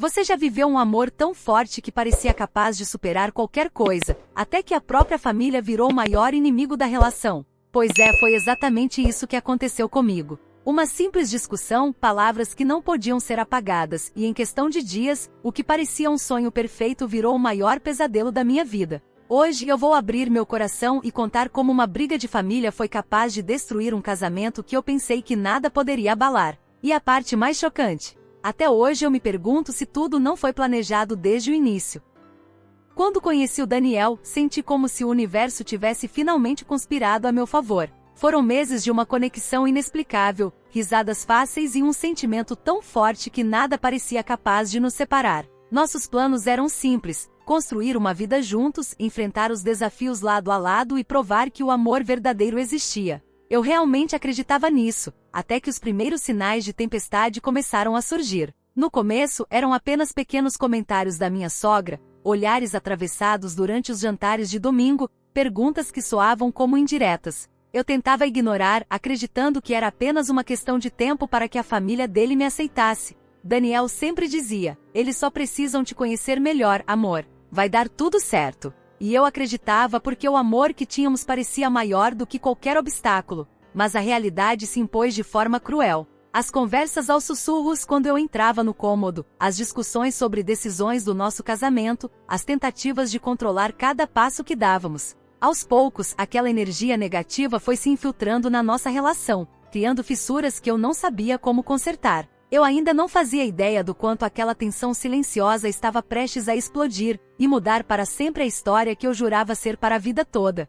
Você já viveu um amor tão forte que parecia capaz de superar qualquer coisa, até que a própria família virou o maior inimigo da relação? Pois é, foi exatamente isso que aconteceu comigo. Uma simples discussão, palavras que não podiam ser apagadas, e em questão de dias, o que parecia um sonho perfeito virou o maior pesadelo da minha vida. Hoje eu vou abrir meu coração e contar como uma briga de família foi capaz de destruir um casamento que eu pensei que nada poderia abalar. E a parte mais chocante: até hoje eu me pergunto se tudo não foi planejado desde o início. Quando conheci o Daniel, senti como se o universo tivesse finalmente conspirado a meu favor. Foram meses de uma conexão inexplicável, risadas fáceis e um sentimento tão forte que nada parecia capaz de nos separar. Nossos planos eram simples: construir uma vida juntos, enfrentar os desafios lado a lado e provar que o amor verdadeiro existia. Eu realmente acreditava nisso, até que os primeiros sinais de tempestade começaram a surgir. No começo, eram apenas pequenos comentários da minha sogra, olhares atravessados durante os jantares de domingo, perguntas que soavam como indiretas. Eu tentava ignorar, acreditando que era apenas uma questão de tempo para que a família dele me aceitasse. Daniel sempre dizia: eles só precisam te conhecer melhor, amor. Vai dar tudo certo. E eu acreditava porque o amor que tínhamos parecia maior do que qualquer obstáculo. Mas a realidade se impôs de forma cruel. As conversas aos sussurros quando eu entrava no cômodo, as discussões sobre decisões do nosso casamento, as tentativas de controlar cada passo que dávamos. Aos poucos, aquela energia negativa foi se infiltrando na nossa relação, criando fissuras que eu não sabia como consertar. Eu ainda não fazia ideia do quanto aquela tensão silenciosa estava prestes a explodir e mudar para sempre a história que eu jurava ser para a vida toda.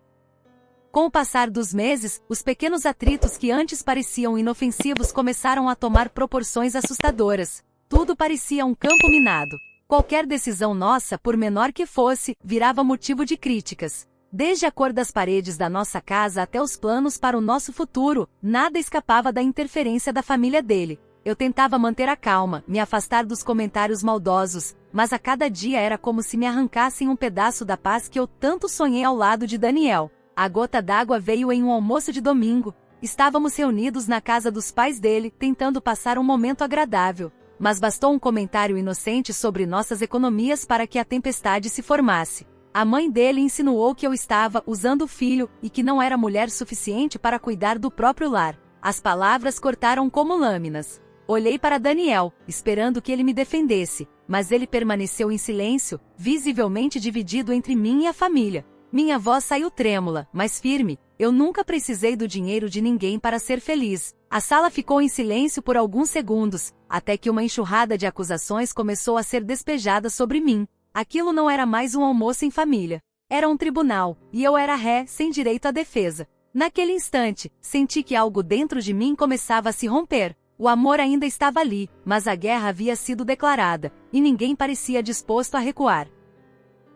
Com o passar dos meses, os pequenos atritos que antes pareciam inofensivos começaram a tomar proporções assustadoras. Tudo parecia um campo minado. Qualquer decisão nossa, por menor que fosse, virava motivo de críticas. Desde a cor das paredes da nossa casa até os planos para o nosso futuro, nada escapava da interferência da família dele. Eu tentava manter a calma, me afastar dos comentários maldosos, mas a cada dia era como se me arrancassem um pedaço da paz que eu tanto sonhei ao lado de Daniel. A gota d'água veio em um almoço de domingo. Estávamos reunidos na casa dos pais dele, tentando passar um momento agradável. Mas bastou um comentário inocente sobre nossas economias para que a tempestade se formasse. A mãe dele insinuou que eu estava usando o filho e que não era mulher suficiente para cuidar do próprio lar. As palavras cortaram como lâminas. Olhei para Daniel, esperando que ele me defendesse, mas ele permaneceu em silêncio, visivelmente dividido entre mim e a família. Minha voz saiu trêmula, mas firme: eu nunca precisei do dinheiro de ninguém para ser feliz. A sala ficou em silêncio por alguns segundos, até que uma enxurrada de acusações começou a ser despejada sobre mim. Aquilo não era mais um almoço em família. Era um tribunal, e eu era ré, sem direito à defesa. Naquele instante, senti que algo dentro de mim começava a se romper. O amor ainda estava ali, mas a guerra havia sido declarada, e ninguém parecia disposto a recuar.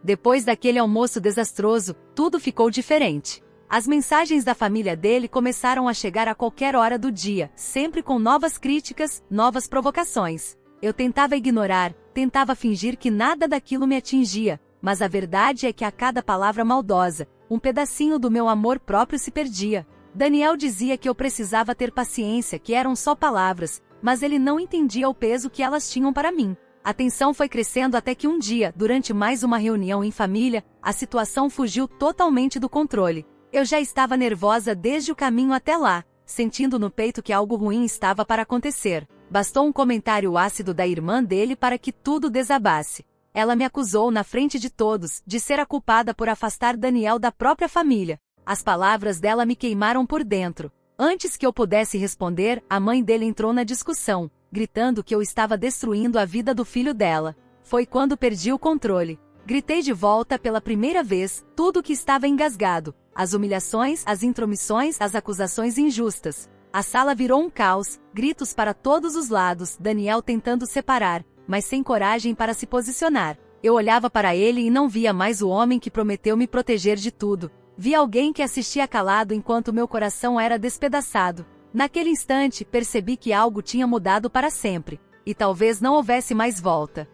Depois daquele almoço desastroso, tudo ficou diferente. As mensagens da família dele começaram a chegar a qualquer hora do dia, sempre com novas críticas, novas provocações. Eu tentava ignorar, tentava fingir que nada daquilo me atingia, mas a verdade é que a cada palavra maldosa, um pedacinho do meu amor próprio se perdia. Daniel dizia que eu precisava ter paciência, que eram só palavras, mas ele não entendia o peso que elas tinham para mim. A tensão foi crescendo até que um dia, durante mais uma reunião em família, a situação fugiu totalmente do controle. Eu já estava nervosa desde o caminho até lá, sentindo no peito que algo ruim estava para acontecer. Bastou um comentário ácido da irmã dele para que tudo desabasse. Ela me acusou na frente de todos de ser a culpada por afastar Daniel da própria família. As palavras dela me queimaram por dentro. Antes que eu pudesse responder, a mãe dele entrou na discussão, gritando que eu estava destruindo a vida do filho dela. Foi quando perdi o controle. Gritei de volta pela primeira vez, tudo que estava engasgado. As humilhações, as intromissões, as acusações injustas. A sala virou um caos, gritos para todos os lados, Daniel tentando separar, mas sem coragem para se posicionar. Eu olhava para ele e não via mais o homem que prometeu me proteger de tudo. Vi alguém que assistia calado enquanto meu coração era despedaçado. Naquele instante, percebi que algo tinha mudado para sempre, e talvez não houvesse mais volta.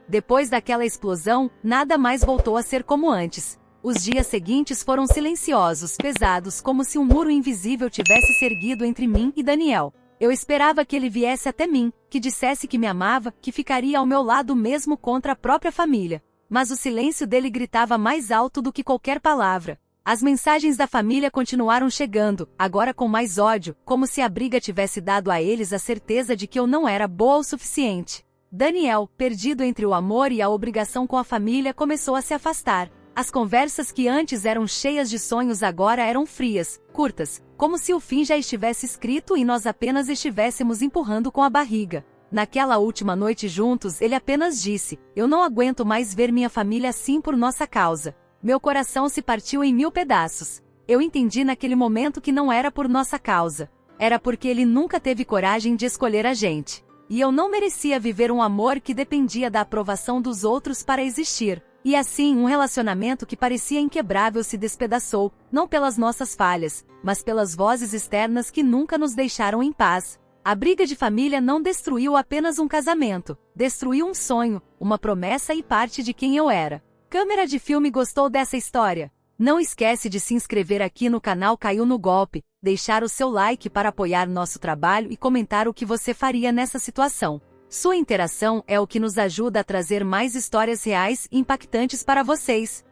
Depois daquela explosão, nada mais voltou a ser como antes. Os dias seguintes foram silenciosos, pesados, como se um muro invisível tivesse se erguido entre mim e Daniel. Eu esperava que ele viesse até mim, que dissesse que me amava, que ficaria ao meu lado mesmo contra a própria família. Mas o silêncio dele gritava mais alto do que qualquer palavra. As mensagens da família continuaram chegando, agora com mais ódio, como se a briga tivesse dado a eles a certeza de que eu não era boa o suficiente. Daniel, perdido entre o amor e a obrigação com a família, começou a se afastar. As conversas que antes eram cheias de sonhos agora eram frias, curtas, como se o fim já estivesse escrito e nós apenas estivéssemos empurrando com a barriga. Naquela última noite juntos, ele apenas disse: "Eu não aguento mais ver minha família assim por nossa causa." Meu coração se partiu em 1000 pedaços. Eu entendi naquele momento que não era por nossa causa. Era porque ele nunca teve coragem de escolher a gente. E eu não merecia viver um amor que dependia da aprovação dos outros para existir. E assim, um relacionamento que parecia inquebrável se despedaçou, não pelas nossas falhas, mas pelas vozes externas que nunca nos deixaram em paz. A briga de família não destruiu apenas um casamento, destruiu um sonho, uma promessa e parte de quem eu era. Câmera de Filme gostou dessa história? Não esquece de se inscrever aqui no canal Caiu no Golpe, deixar o seu like para apoiar nosso trabalho e comentar o que você faria nessa situação. Sua interação é o que nos ajuda a trazer mais histórias reais e impactantes para vocês.